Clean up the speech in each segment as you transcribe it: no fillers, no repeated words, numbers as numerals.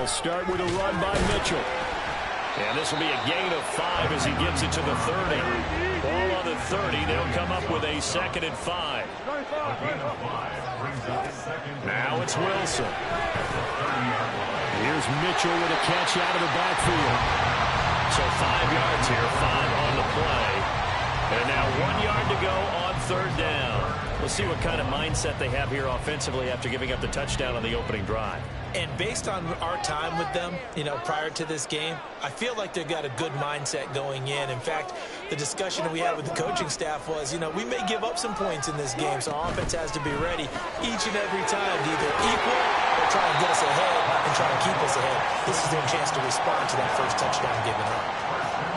They'll start with a run by Mitchell. And this will be a gain of 5 as he gives it to the 30. Ball on the 30. They'll come up with a 2nd and 5. Now it's Wilson. Here's Mitchell with a catch out of the backfield. So 5 yards here, 5 on the play. And now 1 yard to go on 3rd down. We'll see what kind of mindset they have here offensively after giving up the touchdown on the opening drive. And based on our time with them, prior to this game, I feel like they've got a good mindset going in. In fact, the discussion that we had with the coaching staff was, we may give up some points in this game, so our offense has to be ready each and every time to either equal or try and get us ahead and try to keep us ahead. This is their chance to respond to that first touchdown given up.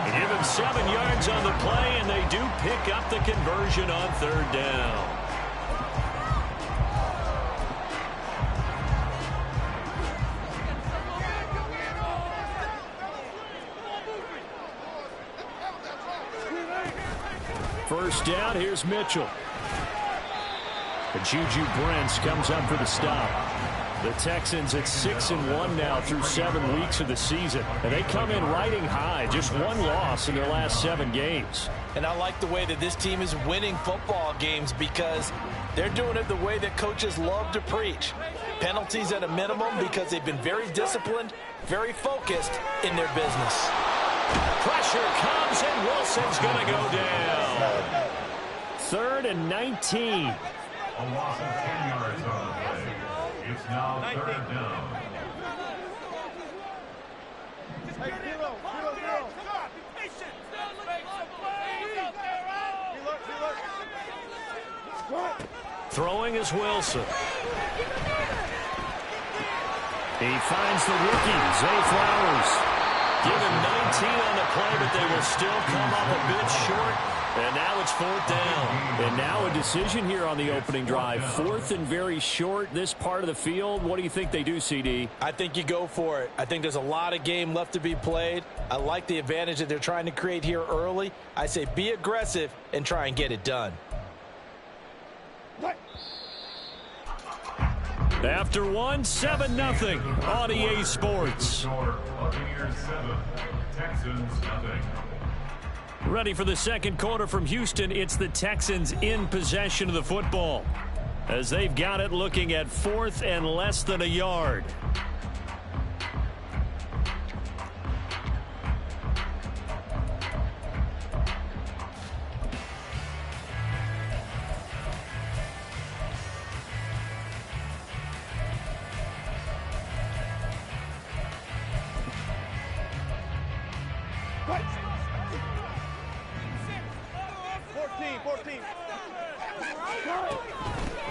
Give them 7 yards on the play, and they do pick up the conversion on 3rd down. First down, here's Mitchell. And Juju Brents comes up for the stop. The Texans at 6-1 now through 7 weeks of the season. And they come in riding high, just 1 loss in their last 7 games. And I like the way that this team is winning football games because they're doing it the way that coaches love to preach. Penalties at a minimum because they've been very disciplined, very focused in their business. Pressure comes, and Wilson's going to go down. 3rd and 19. A loss of 10 yards on the play. It's now 3rd down. Throwing is Wilson. He finds the rookie, Zay Flowers. Give him 19 on the play, but they will still come up a bit short. And now it's 4th down. And now a decision here on the opening drive. 4th and very short, this part of the field. What do you think they do, CD? I think you go for it. I think there's a lot of game left to be played. I like the advantage that they're trying to create here early. I say be aggressive and try and get it done. After 1, 7-0 on EA Sports. Buccaneers 7, Texans nothing. Ready for the second quarter from Houston. It's the Texans in possession of the football as they've got it looking at 4th and less than a yard.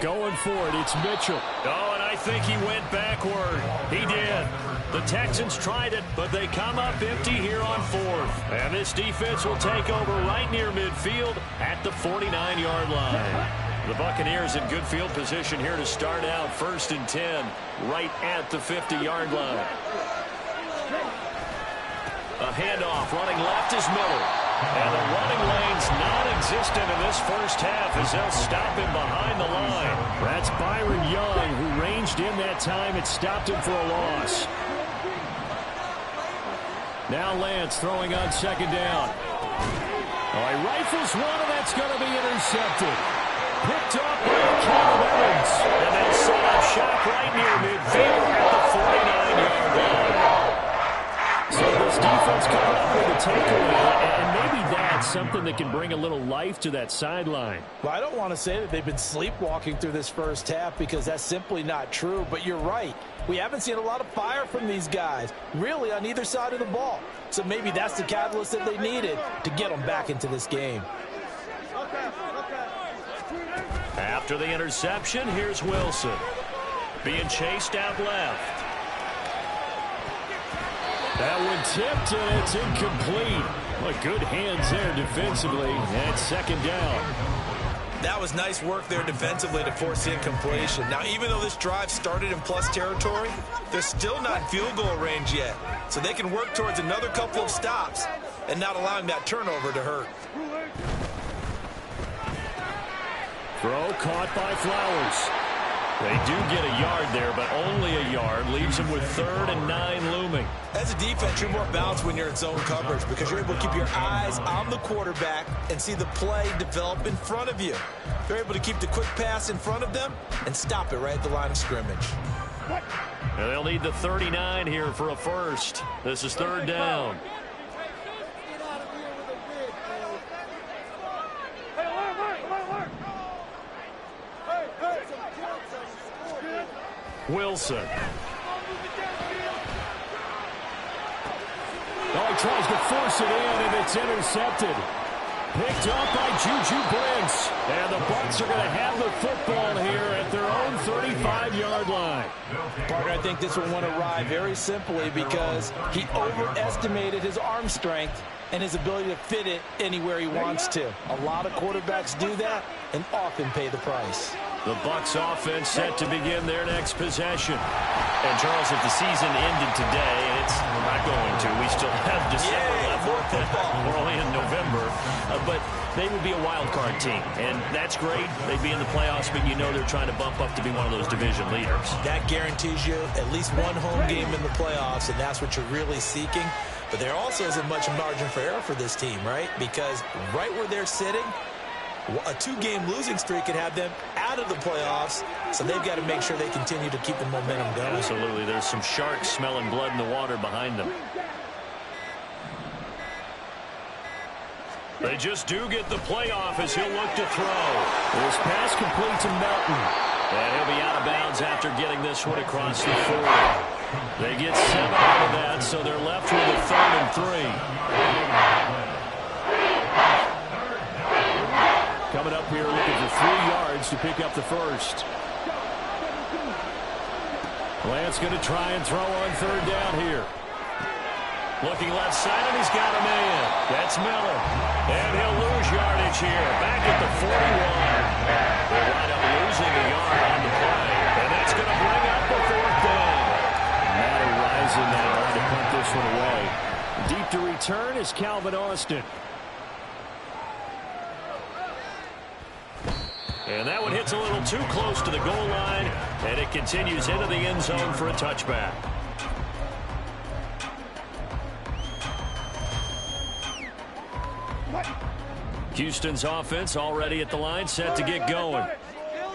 Going for it, it's Mitchell. Oh, and I think he went backward. He did. The Texans tried it, but they come up empty here on 4th. And this defense will take over right near midfield at the 49-yard line. The Buccaneers in good field position here to start out 1st and 10, right at the 50-yard line. A handoff, running left is Miller. And the running lane's non-existent in this first half as they'll stop him behind the line. That's Byron Young, who ranged in that time. It stopped him for a loss. Now Lance throwing on 2nd down. Oh, he rifles one, and that's going to be intercepted. Picked up by Caleb Evans. And they'll set up shop right near midfield at the 49-yard line. So this defense coming up with a takeaway, and maybe that's something that can bring a little life to that sideline. Well, I don't want to say that they've been sleepwalking through this first half because that's simply not true, but you're right. We haven't seen a lot of fire from these guys, really on either side of the ball. So maybe that's the catalyst that they needed to get them back into this game. After the interception, here's Wilson. Being chased out left. That one tipped, and it's incomplete. Well, good hands there defensively, and 2nd down. That was nice work there defensively to force the incompletion. Now, even though this drive started in plus territory, they're still not in field goal range yet. So they can work towards another couple of stops and not allowing that turnover to hurt. Throw caught by Flowers. They do get a yard there, but only a yard. Leaves them with 3rd and 9 looming. As a defense, you're more balanced when you're in zone coverage because you're able to keep your eyes on the quarterback and see the play develop in front of you. You're able to keep the quick pass in front of them and stop it right at the line of scrimmage. And they'll need the 39 here for a first. This is 3rd down. Wilson. Oh, he tries to force it in, and it's intercepted. Picked up by Juju Brents. And the Bucs are going to have the football here at their own 35-yard line. Partner, I think this one went awry very simply because he overestimated his arm strength and his ability to fit it anywhere he wants to. A lot of quarterbacks do that and often pay the price. The Bucs offense set to begin their next possession. And, Charles, if the season ended today, it's not going to. We still have December left. We're only in November. But they would be a wild card team. And that's great. They'd be in the playoffs, but you know they're trying to bump up to be one of those division leaders. That guarantees you at least one home game in the playoffs, and that's what you're really seeking. But there also isn't much margin for error for this team, right? Because right where they're sitting, a 2-game losing streak could have them out of the playoffs, so they've got to make sure they continue to keep the momentum going. Absolutely. There's some sharks smelling blood in the water behind them. They just do get the playoff as he'll look to throw. This pass complete to Melton. And he'll be out of bounds after getting this one across the 40. They get 7 out of that, so they're left with a 3rd and 3. Coming up here looking for 3 yards to pick up the first. Lance going to try and throw on 3rd down here. Looking left side, and he's got a man. That's Miller. And he'll lose yardage here. Back at the 41. They wind up losing a yard on the play. And that's going to bring up the 4th down. Matt Rising now to punt this one away. Deep to return is Calvin Austin. And that one hits a little too close to the goal line, and it continues into the end zone for a touchback. Houston's offense already at the line, set to get going.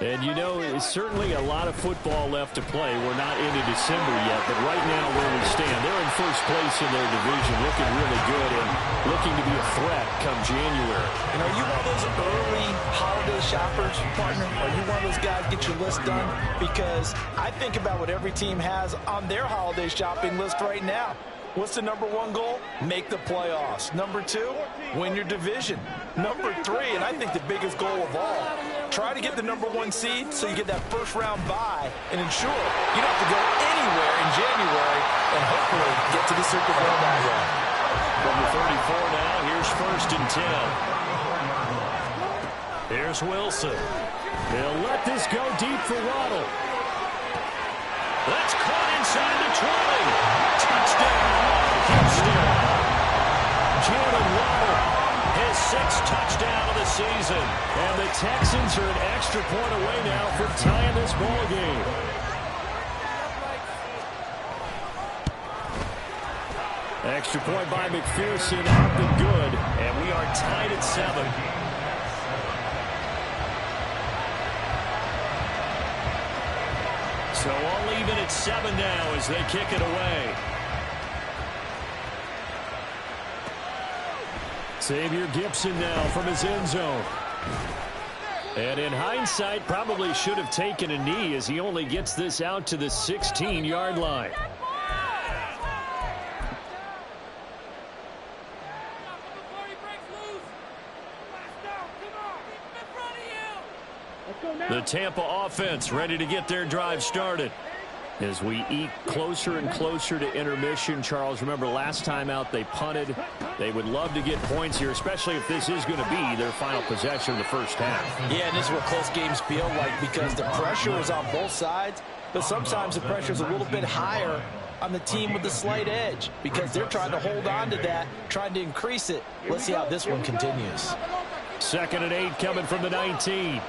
And, you know, it's certainly a lot of football left to play. We're not into December yet, but right now where we stand, they're in first place in their division, looking really good and looking to be a threat come January. And are you one of those early holiday shoppers, partner? Are you one of those guys get your list done? Because I think about what every team has on their holiday shopping list right now. What's the number 1 goal? Make the playoffs. Number 2, win your division. Number 3, and I think the biggest goal of all, try to get the number 1 seed so you get that first-round bye and ensure you don't have to go anywhere in January and hopefully get to the Super Bowl that way. From the 34 now, here's 1st and 10. Here's Wilson. They'll let this go deep for Waddle. That's caught inside the 20. Touchdown, Houston. Jalen Waddle, his 6th touchdown of the season. And the Texans are an extra point away now from tying this ball game. Extra point by McPherson, up and good. And we are tied at 7. So all even at 7 now as they kick it away. Xavier Gipson now from his end zone. And in hindsight, probably should have taken a knee as he only gets this out to the 16-yard line. The Tampa offense ready to get their drive started. As we eat closer and closer to intermission, Charles, remember last time out they punted. They would love to get points here, especially if this is going to be their final possession of the first half. Yeah, and this is what close games feel like because the pressure is on both sides, but sometimes the pressure is a little bit higher on the team with the slight edge because they're trying to hold on to that, trying to increase it. Let's see how this one continues. 2nd and 8 coming from the 19.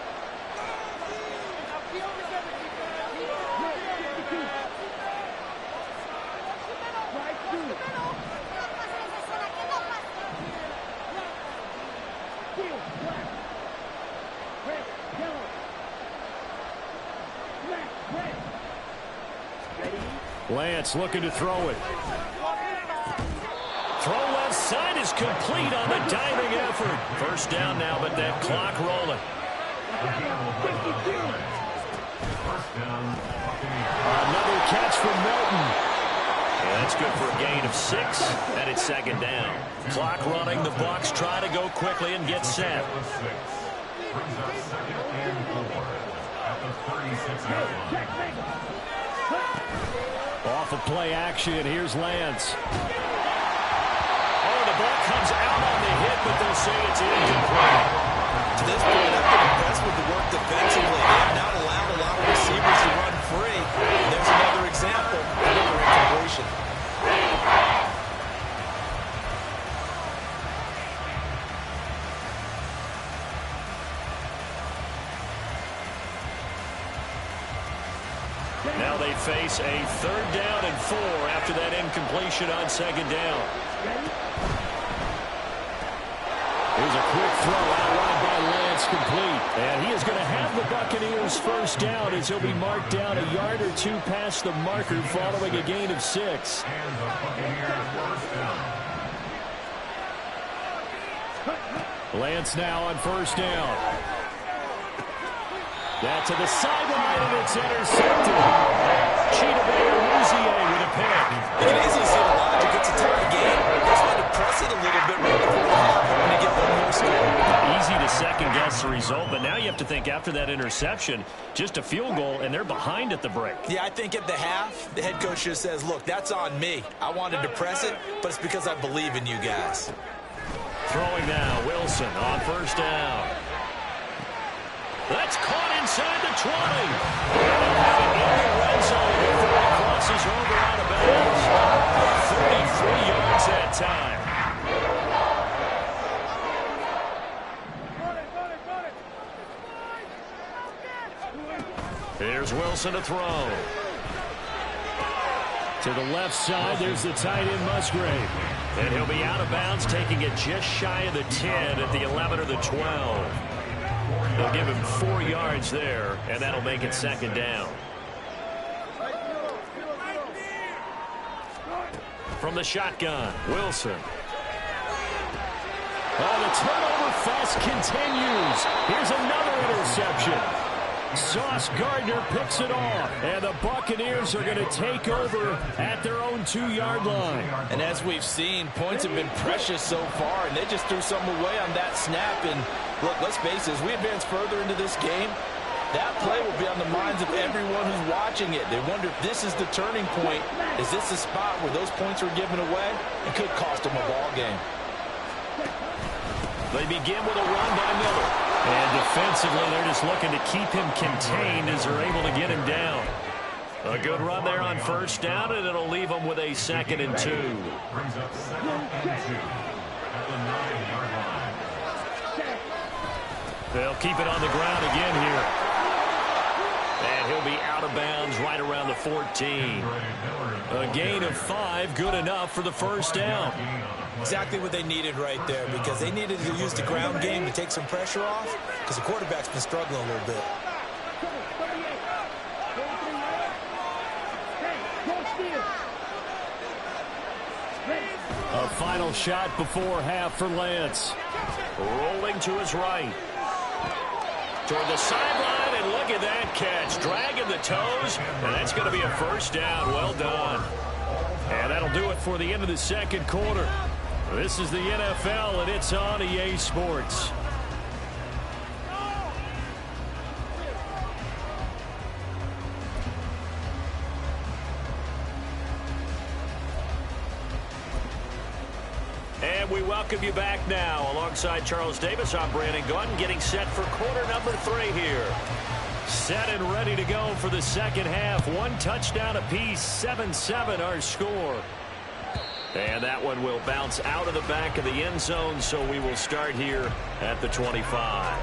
Lance looking to throw it. Throw left side is complete on the diving effort. First down now, but that clock rolling. Another catch from Milton. Yeah, that's good for a gain of 6, and it's second down. Clock running. The Bucs try to go quickly and get set. Off of play action, here's Lance. Oh, the ball comes out on the hit, but they'll say it's incomplete. To this point, I've been impressed with the work defensively. They have not allowed a lot of receivers to run free. There's another example, another incompletion. Now they face a 3rd down and 4 after that incompletion on second down. Here's a quick throw out wide by Lance, complete. And he is going to have the Buccaneers first down as he'll be marked down a yard or 2 past the marker following a gain of 6. Lance now on first down. That to the sideline, and it's intercepted. Cheetah Bayer-Rouzier with a pick. You can easily see the logic. It's a tie game. They just wanted to press it a little bit right before the half, hoping to get one more score. Easy to second-guess the result, but now you have to think after that interception, just a field goal, and they're behind at the break. Yeah, I think at the half, the head coach just says, look, that's on me. I wanted to press it, but it's because I believe in you guys. Throwing now, Wilson on first down. That's caught inside the 20. They'll have it in the red zone before it crosses over out of bounds. 33 yards that time. Here's Wilson to throw. To the left side, there's the tight end Musgrave. And he'll be out of bounds, taking it just shy of the 10 at the 11 or the 12. They'll give him 4 yards there, and that'll make it second down. From the shotgun, Wilson. Oh, the turnover fest continues. Here's another interception. Sauce Gardner picks it off, and the Buccaneers are going to take over at their own 2-yard line. And as we've seen, points have been precious so far, and they just threw something away on that snap. And look, let's face it, as we advance further into this game, that play will be on the minds of everyone who's watching it. They wonder if this is the turning point. Is this the spot where those points were given away? It could cost them a ball game. They begin with a run by Miller. And defensively, they're just looking to keep him contained as they're able to get him down. A good run there on first down, and it'll leave them with a 2nd and 2. Brings up 2nd and 2 at the 9-yard line. They'll keep it on the ground again here. And he'll be out of bounds right around the 14. A gain of 5, good enough for the first down. Exactly what they needed right there, because they needed to use the ground game to take some pressure off, because the quarterback's been struggling a little bit. A final shot before half for Lance. Rolling to his right. Toward the sideline, and look at that catch. Dragging the toes, and that's going to be a first down. Well done. And that'll do it for the end of the second quarter. This is the NFL, and it's on EA Sports. And we welcome you back now. Alongside Charles Davis, I'm Brandon Gunn, getting set for quarter number 3 here. Set and ready to go for the second half. 1 touchdown apiece, 7-7 our score. And that one will bounce out of the back of the end zone, so we will start here at the 25.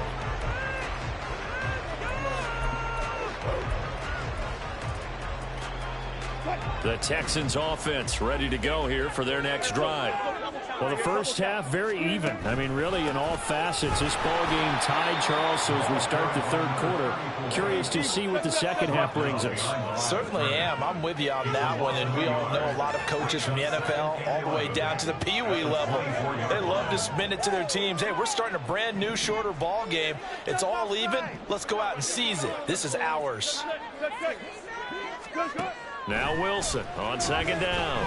The Texans offense ready to go here for their next drive. Well, the first half, very even. I mean, really, in all facets, this ball game tied, Charles, so as we start the third quarter. Curious to see what the second half brings us. Certainly am. I'm with you on that one, and we all know a lot of coaches from the NFL all the way down to the Pee Wee level. They love to spin it to their teams. Hey, we're starting a brand new, shorter ball game. It's all even. Let's go out and seize it. This is ours. Now Wilson on second down.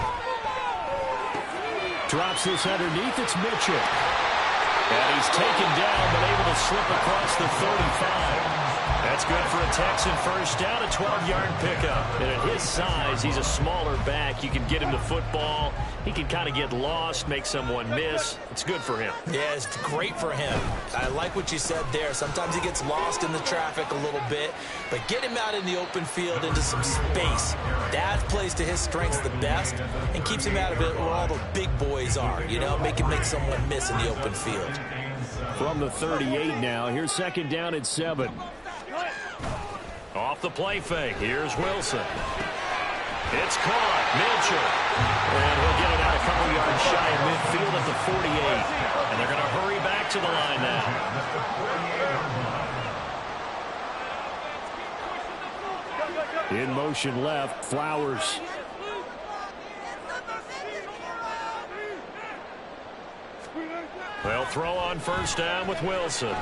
Drops this underneath. It's Mitchell. And he's taken down, but able to slip across the 35. That's good for a Texan first down, a 12-yard pickup. And at his size, he's a smaller back. You can get him the football. He can kind of get lost, make someone miss. It's good for him. Yeah, it's great for him. I like what you said there. Sometimes he gets lost in the traffic a little bit, but get him out in the open field into some space. That plays to his strengths the best and keeps him out of it where all the big boys are, you know, make someone miss in the open field. From the 38 now, here's second down at 7. Off the play fake, here's Wilson. It's caught, Mitchell. And he'll get it out a couple yards shy of midfield at the 48. And they're going to hurry back to the line now. In motion left, Flowers. They'll throw on first down with Wilson.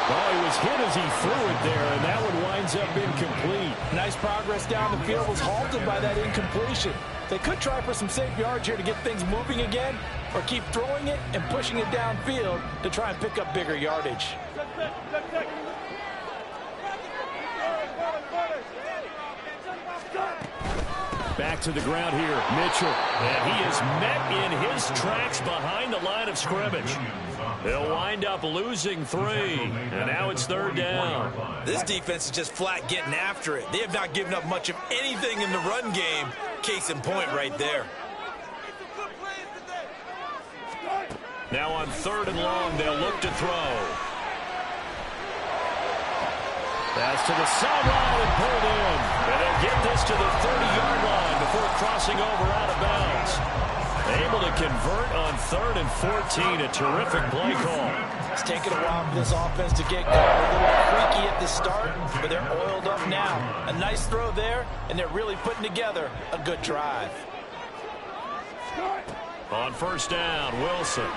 Oh, he was hit as he threw it there, and that one winds up incomplete. Nice progress down the field, was halted by that incompletion. They could try for some safe yards here to get things moving again, or keep throwing it and pushing it downfield to try and pick up bigger yardage. Back to the ground here, Mitchell. And he is met in his tracks behind the line of scrimmage. They'll wind up losing 3, and now it's third down. This defense is just flat getting after it. They have not given up much of anything in the run game. Case in point right there. Now on third and long, they'll look to throw. Pass to the sideline and pulled in. And they'll get this to the 30-yard line before crossing over out of bounds. Able to convert on 3rd and 14. A terrific play call. It's taken a while for this offense to get going. A little freaky at the start, but they're oiled up now. A nice throw there, and they're really putting together a good drive. On first down, Wilson.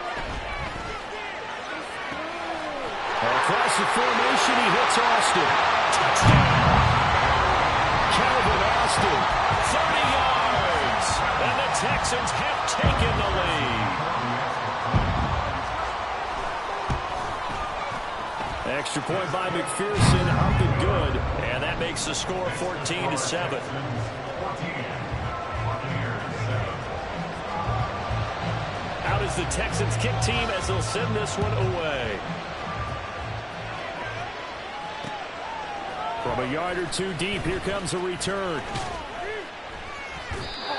Across the formation, he hits Austin. Touchdown! Calvin Austin. 30 yards! And the Texans have taken the lead. Extra point by McPherson, up and good. And that makes the score 14-7. Out is the Texans kick team as they'll send this one away. From a yard or two deep, here comes a return.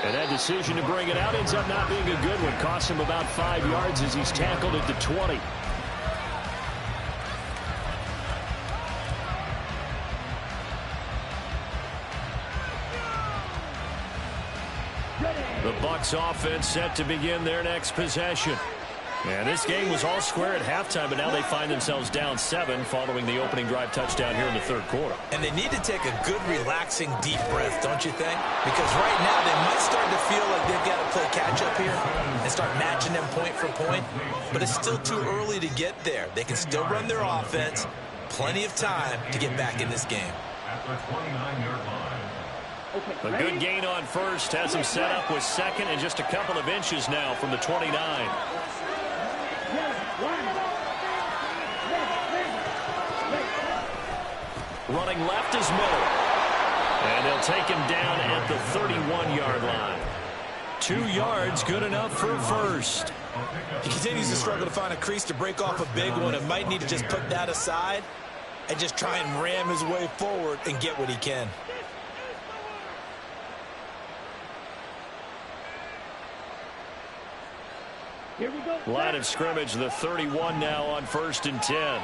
And that decision to bring it out ends up not being a good one. Costs him about 5 yards as he's tackled at the 20. The Bucs offense set to begin their next possession. And this game was all square at halftime, but now they find themselves down 7 following the opening drive touchdown here in the third quarter. And they need to take a good, relaxing, deep breath, don't you think? Because right now they might start to feel like they've got to play catch-up here and start matching them point for point. But it's still too early to get there. They can still run their offense. Plenty of time to get back in this game. At the 29-yard line. A good gain on first has him set up with second and just a couple of inches now from the 29. Running left is Miller. And they'll take him down at the 31-yard line. 2 yards, good enough for a first. He continues to struggle to find a crease to break off a big one and might need to just put that aside and just try and ram his way forward and get what he can. Here we go. Line of scrimmage, the 31 now on 1st and 10.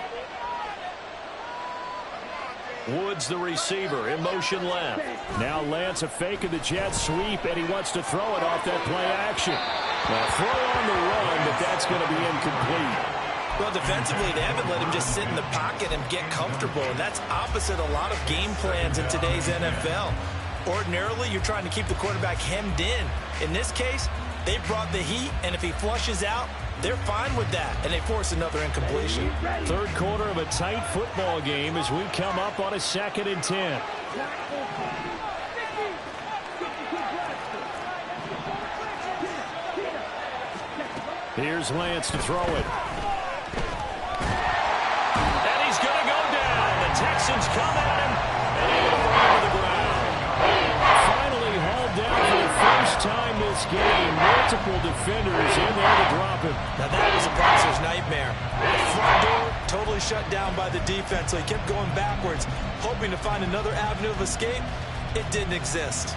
Woods, the receiver, in motion left. Now Lance a fake of the jet sweep, and he wants to throw it off that play action. Now throw on the run, but that's going to be incomplete. Well, defensively, they haven't let him just sit in the pocket and get comfortable, and that's opposite a lot of game plans in today's NFL. Ordinarily, you're trying to keep the quarterback hemmed in. In this case, they brought the heat, and if he flushes out, they're fine with that, and they force another incompletion. Third quarter of a tight football game as we come up on a 2nd and 10. Here's Lance to throw it. And he's going to go down. The Texans come at him, and he'll fall to the ground. Finally hauled down for the first time this game. Multiple defenders in there to drop him. Now that was a boxer's nightmare. The front door totally shut down by the defense, so he kept going backwards, hoping to find another avenue of escape. It didn't exist.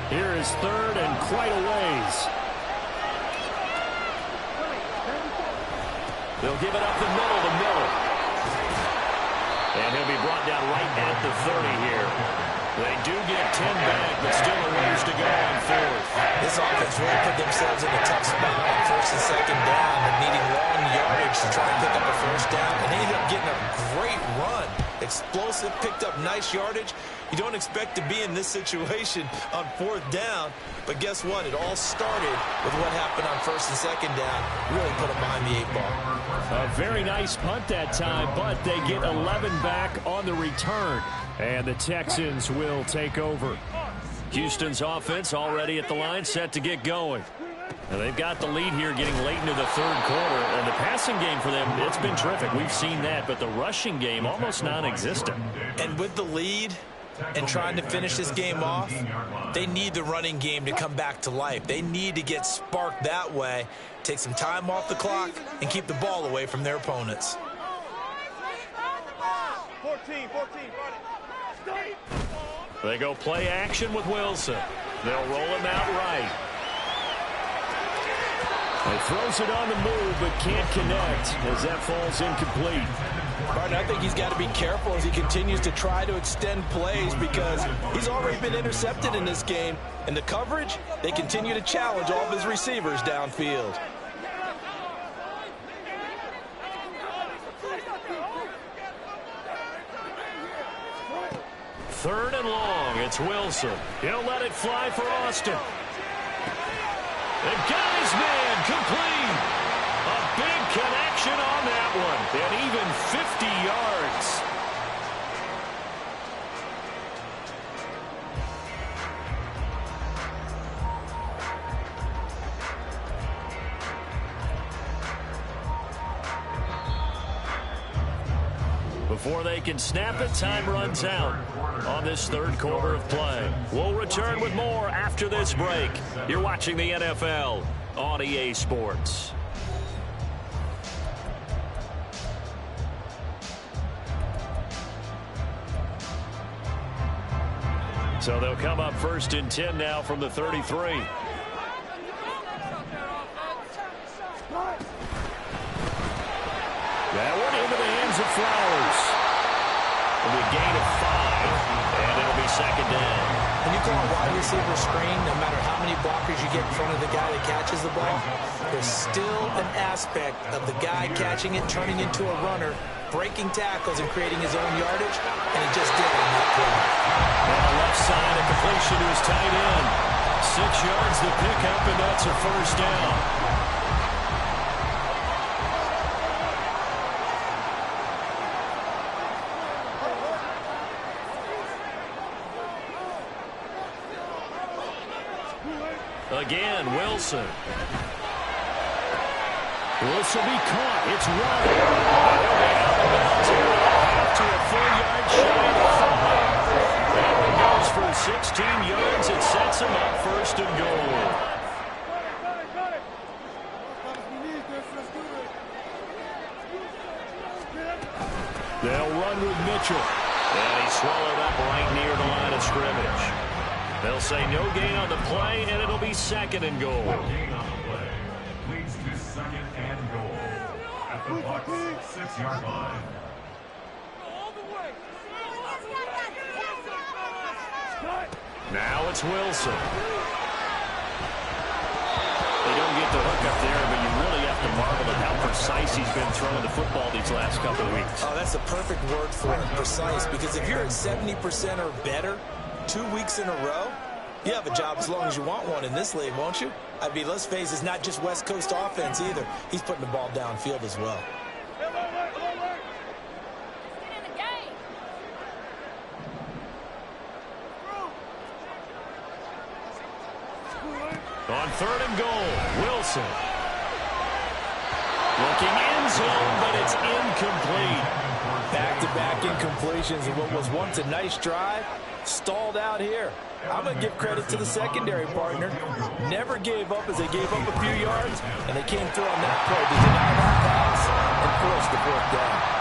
Here is 3rd and quite a ways. They'll give it up the middle to Miller. And he'll be brought down right at the 30 here. They do get 10 back, but still a ways to go on 4th. This offense really put themselves in a tough spot on 1st and 2nd down and needing long yardage to try and pick up a 1st down. And they ended up getting a great run. Explosive, picked up nice yardage. You don't expect to be in this situation on 4th down, but guess what? It all started with what happened on 1st and 2nd down. Really put them behind the 8 ball. A very nice punt that time, but they get 11 back on the return, and the Texans will take over. Houston's offense already at the line, set to get going. And they've got the lead here getting late into the 3rd quarter, and the passing game for them, it's been terrific. We've seen that, but the rushing game almost non-existent. And with the lead and trying to finish this game off, they need the running game to come back to life. They need to get sparked that way, take some time off the clock, and keep the ball away from their opponents. 14. They go play action with Wilson. They'll roll him out right. He throws it on the move, but can't connect as that falls incomplete. Martin, I think he's got to be careful as he continues to try to extend plays because he's already been intercepted in this game. And the coverage, they continue to challenge all of his receivers downfield. Third and long, it's Wilson. He'll let it fly for Austin. And got his man complete. A big connection on that one. And even 50 yards. Before they can snap it, time runs out on this 3rd quarter of play. We'll return with more after this break. You're watching the NFL on EA Sports. So they'll come up 1st and 10 now from the 33. That one into the hands of Flowers. It'll be a gain of 5, and it'll be 2nd down. When you call a wide receiver screen, no matter how many blockers you get in front of the guy that catches the ball, there's still an aspect of the guy catching it, turning into a runner, breaking tackles and creating his own yardage, and he just did it on that play. On the left side, a completion to his tight end. 6 yards to pick up, and that's a 1st down. Again, Wilson. This will be caught. It's run. To a 4-yard shy of 5. That one goes for 16 yards. It sets him up 1st and goal. They'll run with Mitchell. And he's swallowed up right near the line of scrimmage. They'll say no gain on the play, and it'll be 2nd and goal. 6-yard line. Now it's Wilson. They don't get the hook up there, but you really have to marvel at how precise he's been throwing the football these last couple of weeks. Oh, that's the perfect word for it, precise, because if you're at 70% or better 2 weeks in a row, you have a job as long as you want one in this league, won't you? I mean, let's face it, it's not just West Coast offense either. He's putting the ball downfield as well. On 3rd and goal, Wilson. Looking end zone, but it's incomplete. Back-to-back incompletions in what was once a nice drive, stalled out here. I'm going to give credit to the secondary partner. Never gave up as they gave up a few yards, and they came through on that play to deny that pass and force the 4th down.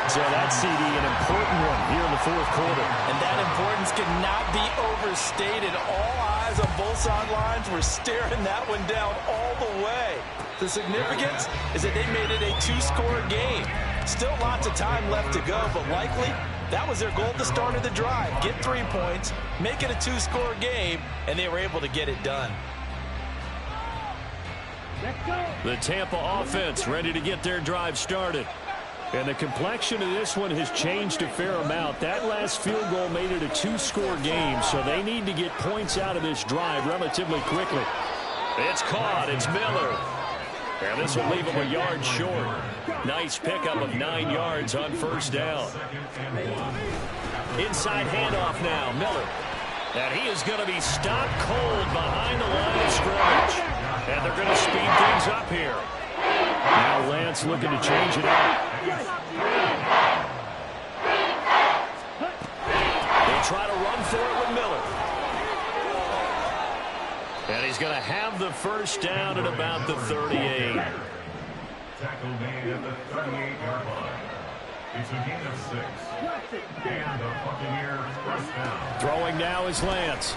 So that CD, an important one here in the 4th quarter. And that importance cannot be overstated. All eyes on both sidelines were staring that one down all the way. The significance is that they made it a 2-score game. Still lots of time left to go, but likely that was their goal at the start of the drive. Get 3 points, make it a 2-score game, and they were able to get it done. The Tampa offense ready to get their drive started. And the complexion of this one has changed a fair amount. That last field goal made it a 2-score game, so they need to get points out of this drive relatively quickly. It's caught. It's Miller. And this will leave him a yard short. Nice pickup of 9 yards on 1st down. Inside handoff now, Miller. And he is going to be stopped cold behind the line of scrimmage. And they're going to speed things up here. Now Lance looking to change it up. They'll try to run for it with Miller. And he's going to have the 1st down at about the 38. Tackle made at the 38-yard line. It's a gain of 6. And the Buccaneers 1st down. Throwing now is Lance.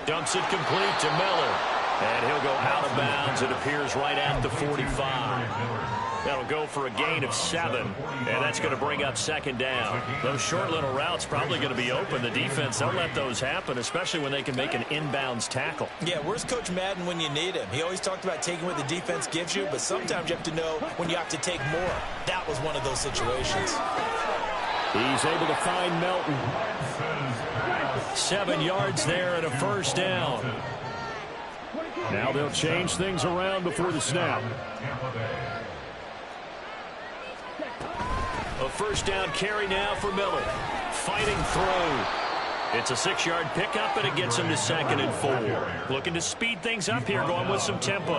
Dumps it complete to Miller. And he'll go out of bounds, it appears, right at the 45. That'll go for a gain of 7, and that's going to bring up 2nd down. Those short little routes probably going to be open. The defense, they'll let those happen, especially when they can make an inbounds tackle. Yeah, where's Coach Madden when you need him? He always talked about taking what the defense gives you, but sometimes you have to know when you have to take more. That was one of those situations. He's able to find Melton. 7 yards there and a 1st down. Now they'll change things around before the snap. A 1st down carry now for Miller. Fighting through. It's a 6-yard pickup, and it gets him to 2nd and 4. Looking to speed things up here, going with some tempo.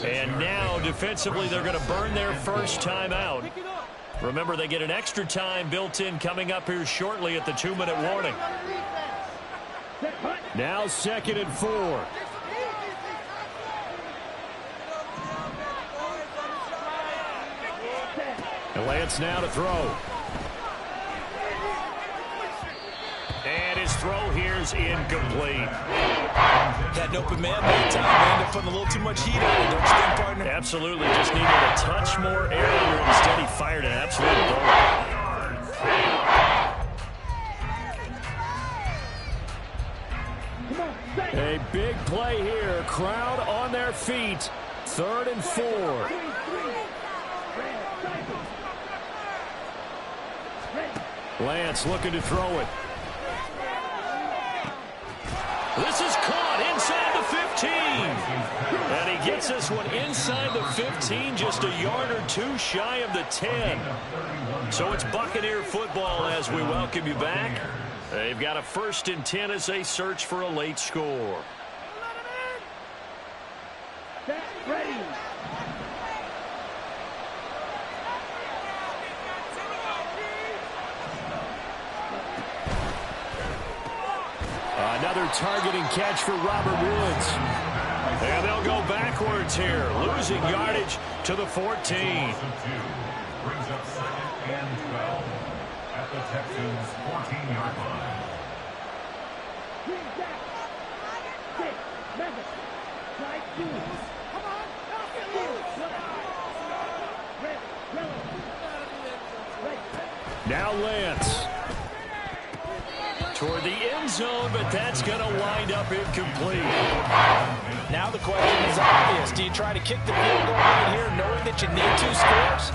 And now, defensively, they're going to burn their 1st time out. Remember, they get an extra time built in coming up here shortly at the 2-minute warning. Now 2nd and 4. And Lance now to throw. And his throw here's incomplete. Had an open man that time. They ended up putting a little too much heat on it, don't you think, partner? Absolutely. Just needed a touch more area. Instead, he fired an absolute bullet. A big play here. Crowd on their feet. 3rd and 4. Lance looking to throw it. This is caught inside the 15. And he gets this one inside the 15, just a yard or 2 shy of the 10. So it's Buccaneer football as we welcome you back. They've got a 1st and 10 as they search for a late score. Ready. Another targeting catch for Robert Woods. And they'll go backwards here, losing yardage to the 14. Brings up 2nd and 12 at the Texans' 14-yard line. Now Lance. Toward the end zone, but that's going to wind up incomplete. Now the question is obvious. Do you try to kick the field goal right here knowing that you need 2 scores?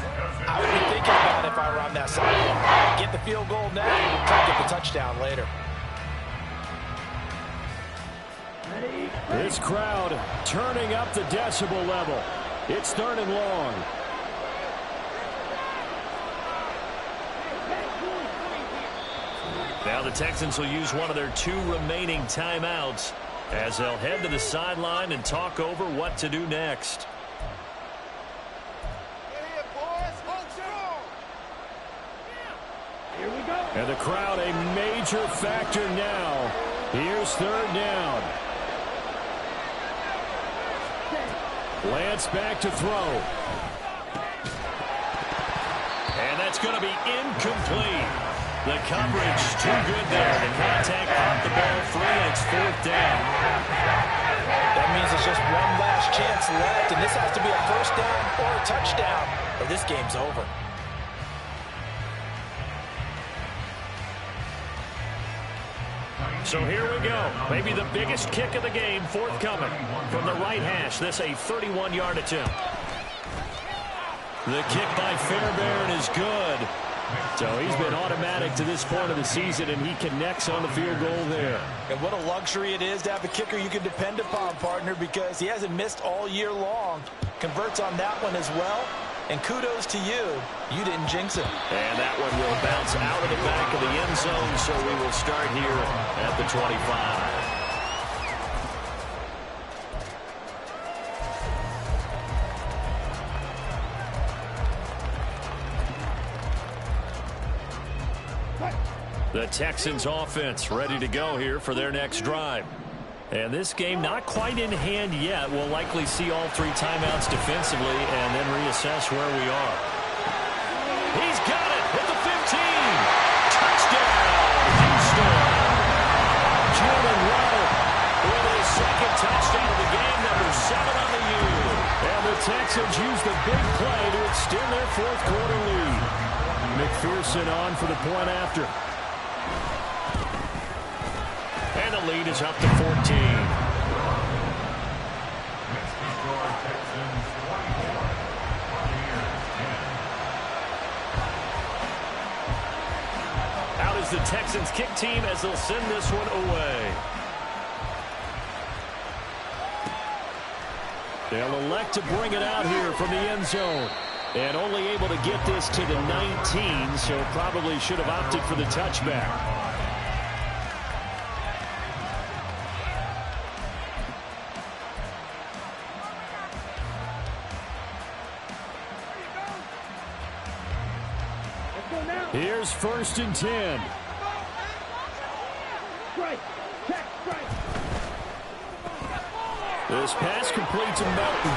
I would be thinking about it if I were on that side. Get the field goal now, try to get the touchdown later. This crowd turning up the decibel level. It's 3rd and long. Now the Texans will use one of their 2 remaining timeouts as they'll head to the sideline and talk over what to do next. Here we go. And the crowd a major factor now. Here's 3rd down. Lance back to throw. And that's going to be incomplete. The coverage too good there. The contact popped the ball free, and it's 4th down. That means there's just one last chance left, and this has to be a 1st down or a touchdown, or this game's over. So here we go. Maybe the biggest kick of the game forthcoming from the right hash. This a 31-yard attempt. The kick by Fairbairn is good. So he's been automatic to this point of the season, and he connects on the field goal there. And what a luxury it is to have a kicker you can depend upon, partner, because he hasn't missed all year long. Converts on that one as well. And kudos to you. You didn't jinx him. And that one will bounce out of the back of the end zone, so we will start here at the 25. The Texans offense ready to go here for their next drive. And this game not quite in hand yet. We'll likely see all 3 timeouts defensively and then reassess where we are. He's got it at the 15. Touchdown, Houston. Jalen Waddle with his 2nd touchdown of the game, number 7 on the year. And the Texans use the big play to extend their 4th quarter lead. McPherson on for the point after. And the lead is up to 14. Out is the Texans kick team as they'll send this one away. They'll elect to bring it out here from the end zone. And only able to get this to the 19, so probably should have opted for the touchback. Here's 1st and 10. Strike. Check. Strike. This pass complete to Melton.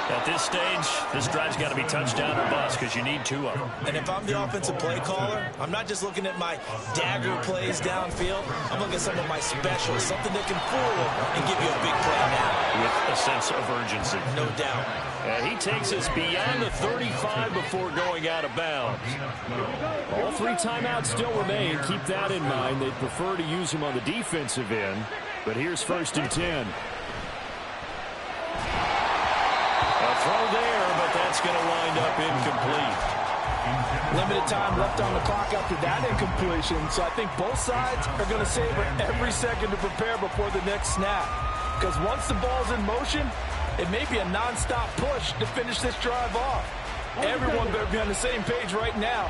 At this stage, this drive's got to be touchdown or bust because you need 2 of them. And if I'm the offensive play caller, I'm not just looking at my dagger plays downfield. I'm looking at some of my specials, something that can fool them and give you a big play now. With a sense of urgency. No doubt. And he takes us beyond the 35 before going out of bounds. All 3 timeouts still remain. Keep that in mind. They'd prefer to use them on the defensive end. But here's 1st and 10. Throw there, but that's going to wind up incomplete. Limited time left on the clock after that incompletion, so I think both sides are going to savor every second to prepare before the next snap. Because once the ball's in motion, it may be a non-stop push to finish this drive off. Everyone better be on the same page right now.